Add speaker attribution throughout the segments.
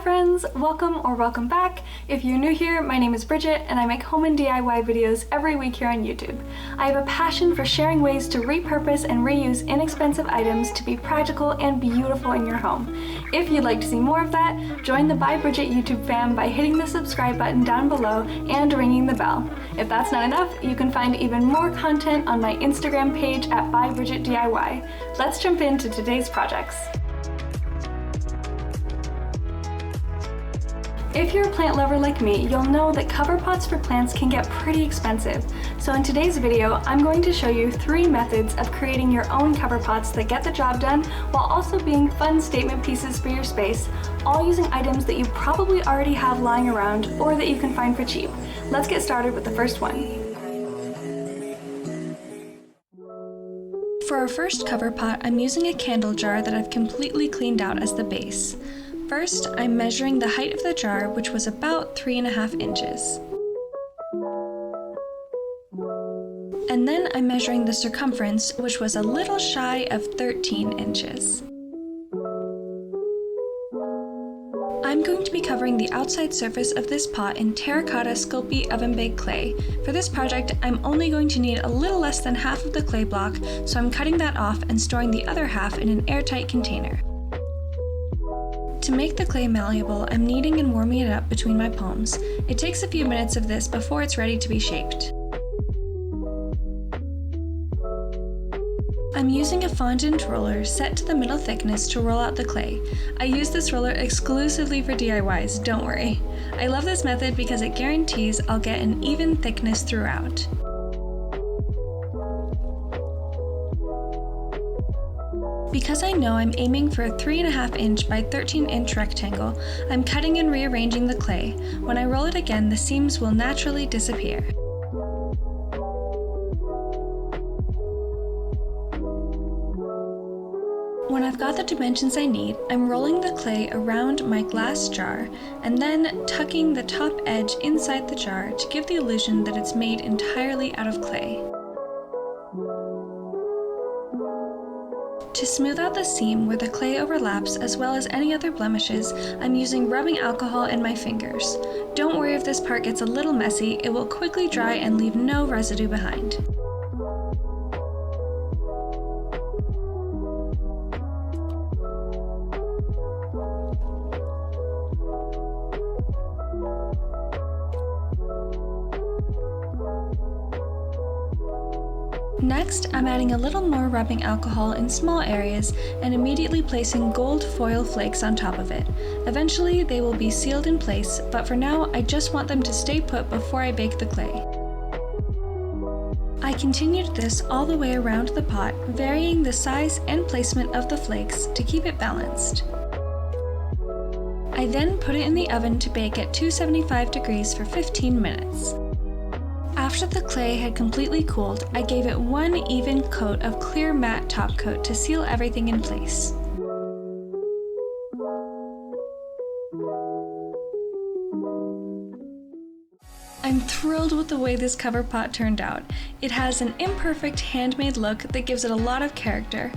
Speaker 1: friends! Welcome back. If you're new here, my name is Bridget and I make home and DIY videos every week here on YouTube. I have a passion for sharing ways to repurpose and reuse inexpensive items to be practical and beautiful in your home. If you'd like to see more of that, join the By Bridget YouTube fam by hitting the subscribe button down below and ringing the bell. If that's not enough, you can find even more content on my Instagram page at bybridgetdiy. Let's jump into today's projects. If you're a plant lover like me, you'll know that cover pots for plants can get pretty expensive. So in today's video, I'm going to show you 3 methods of creating your own cover pots that get the job done while also being fun statement pieces for your space, all using items that you probably already have lying around or that you can find for cheap. Let's get started with the first one. For our first cover pot, I'm using a candle jar that I've completely cleaned out as the base. First, I'm measuring the height of the jar, which was about 3.5 inches. And then I'm measuring the circumference, which was a little shy of 13 inches. I'm going to be covering the outside surface of this pot in terracotta Sculpey oven baked clay. For this project, I'm only going to need a little less than half of the clay block, so I'm cutting that off and storing the other half in an airtight container. To make the clay malleable, I'm kneading and warming it up between my palms. It takes a few minutes of this before it's ready to be shaped. I'm using a fondant roller set to the middle thickness to roll out the clay. I use this roller exclusively for DIYs, don't worry. I love this method because it guarantees I'll get an even thickness throughout. Because I know I'm aiming for a 3.5 inch by 13 inch rectangle, I'm cutting and rearranging the clay. When I roll it again, the seams will naturally disappear. When I've got the dimensions I need, I'm rolling the clay around my glass jar and then tucking the top edge inside the jar to give the illusion that it's made entirely out of clay. To smooth out the seam where the clay overlaps, as well as any other blemishes, I'm using rubbing alcohol in my fingers. Don't worry if this part gets a little messy, it will quickly dry and leave no residue behind. Next, I'm adding a little more rubbing alcohol in small areas and immediately placing gold foil flakes on top of it. Eventually, they will be sealed in place, but for now, I just want them to stay put before I bake the clay. I continued this all the way around the pot, varying the size and placement of the flakes to keep it balanced. I then put it in the oven to bake at 275 degrees for 15 minutes. After the clay had completely cooled, I gave it one even coat of clear matte top coat to seal everything in place. I'm thrilled with the way this cover pot turned out. It has an imperfect handmade look that gives it a lot of character.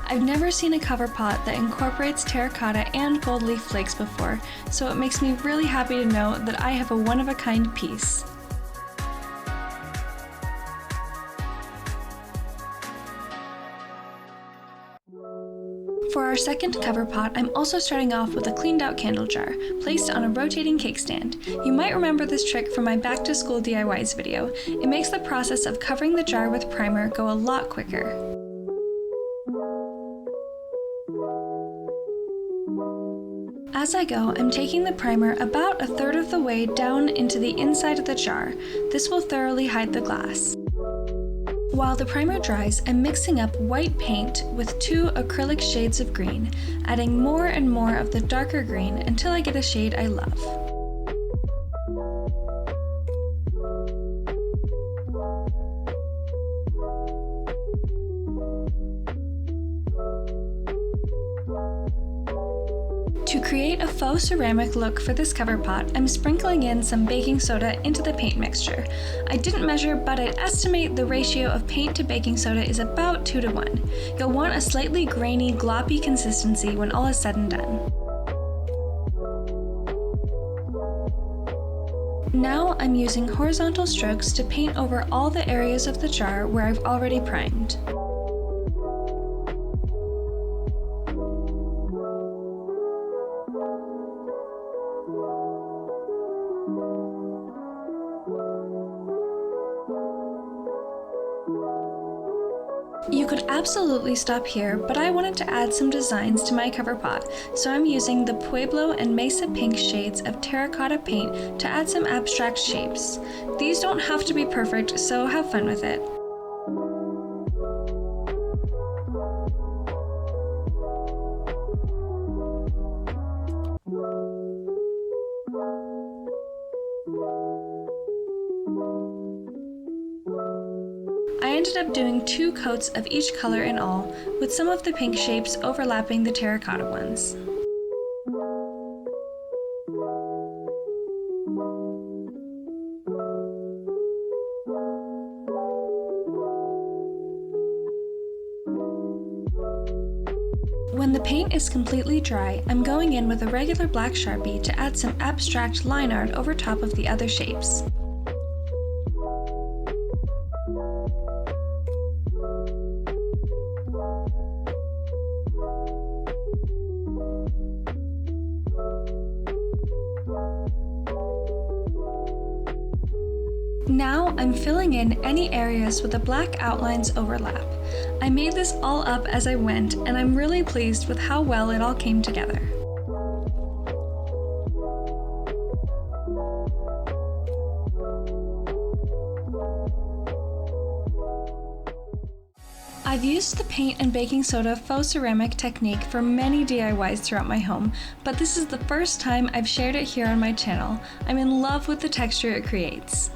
Speaker 1: I've never seen a cover pot that incorporates terracotta and gold leaf flakes before, so it makes me really happy to know that I have a one-of-a-kind piece. For our second cover pot, I'm also starting off with a cleaned out candle jar, placed on a rotating cake stand. You might remember this trick from my back to school DIYs video. It makes the process of covering the jar with primer go a lot quicker. As I go, I'm taking the primer about 1/3 of the way down into the inside of the jar. This will thoroughly hide the glass. While the primer dries, I'm mixing up white paint with 2 acrylic shades of green, adding more and more of the darker green until I get a shade I love. To create a faux ceramic look for this cover pot, I'm sprinkling in some baking soda into the paint mixture. I didn't measure, but I'd estimate the ratio of paint to baking soda is about 2 to 1. You'll want a slightly grainy, gloppy consistency when all is said and done. Now I'm using horizontal strokes to paint over all the areas of the jar where I've already primed. You could absolutely stop here, but I wanted to add some designs to my cover pot, so I'm using the Pueblo and Mesa Pink shades of terracotta paint to add some abstract shapes. These don't have to be perfect, so have fun with it. I ended up doing 2 coats of each color in all, with some of the pink shapes overlapping the terracotta ones. When the paint is completely dry, I'm going in with a regular black Sharpie to add some abstract line art over top of the other shapes. Now I'm filling in any areas with the black outlines overlap. I made this all up as I went, and I'm really pleased with how well it all came together. I've used the paint and baking soda faux ceramic technique for many DIYs throughout my home, but this is the first time I've shared it here on my channel. I'm in love with the texture it creates.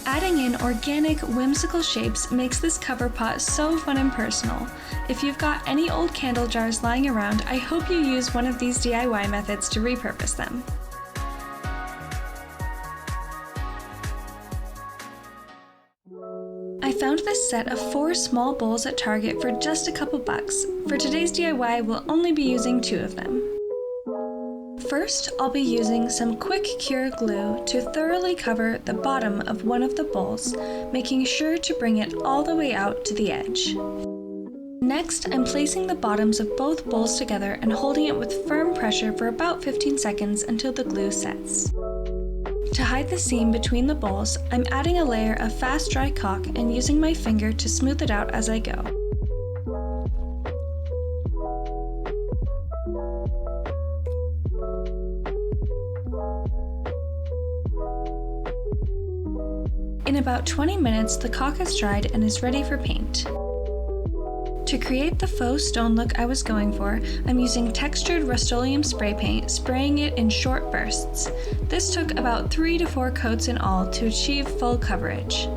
Speaker 1: Adding in organic, whimsical shapes makes this cover pot so fun and personal. If you've got any old candle jars lying around, I hope you use one of these DIY methods to repurpose them. I found this set of 4 small bowls at Target for just a couple bucks. For today's DIY, we'll only be using 2 of them. First, I'll be using some quick cure glue to thoroughly cover the bottom of one of the bowls, making sure to bring it all the way out to the edge. Next, I'm placing the bottoms of both bowls together and holding it with firm pressure for about 15 seconds until the glue sets. To hide the seam between the bowls, I'm adding a layer of fast dry caulk and using my finger to smooth it out as I go. In about 20 minutes, the caulk has dried and is ready for paint. To create the faux stone look I was going for, I'm using textured Rust-Oleum spray paint, spraying it in short bursts. This took about 3 to 4 coats in all to achieve full coverage.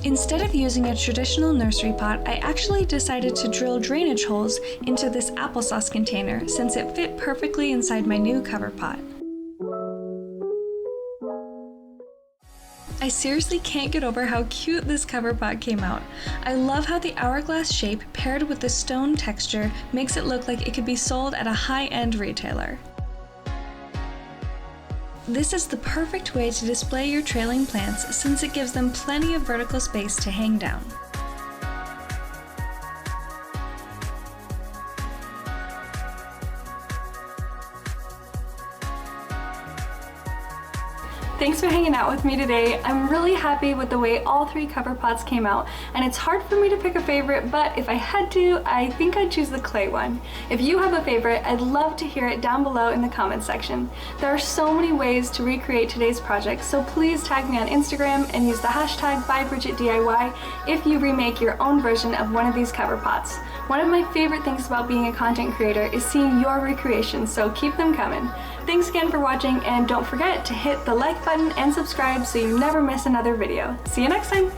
Speaker 1: Instead of using a traditional nursery pot, I actually decided to drill drainage holes into this applesauce container since it fit perfectly inside my new cover pot. I seriously can't get over how cute this cover pot came out. I love how the hourglass shape paired with the stone texture makes it look like it could be sold at a high-end retailer. This is the perfect way to display your trailing plants since it gives them plenty of vertical space to hang down. Thanks for hanging out with me today. I'm really happy with the way all 3 cover pots came out, and it's hard for me to pick a favorite, but if I had to, I think I'd choose the clay one. If you have a favorite, I'd love to hear it down below in the comments section. There are so many ways to recreate today's project, so please tag me on Instagram and use the hashtag #bybridgetdiy if you remake your own version of one of these cover pots. One of my favorite things about being a content creator is seeing your recreations, so keep them coming. Thanks again for watching, and don't forget to hit the like button and subscribe so you never miss another video. See you next time!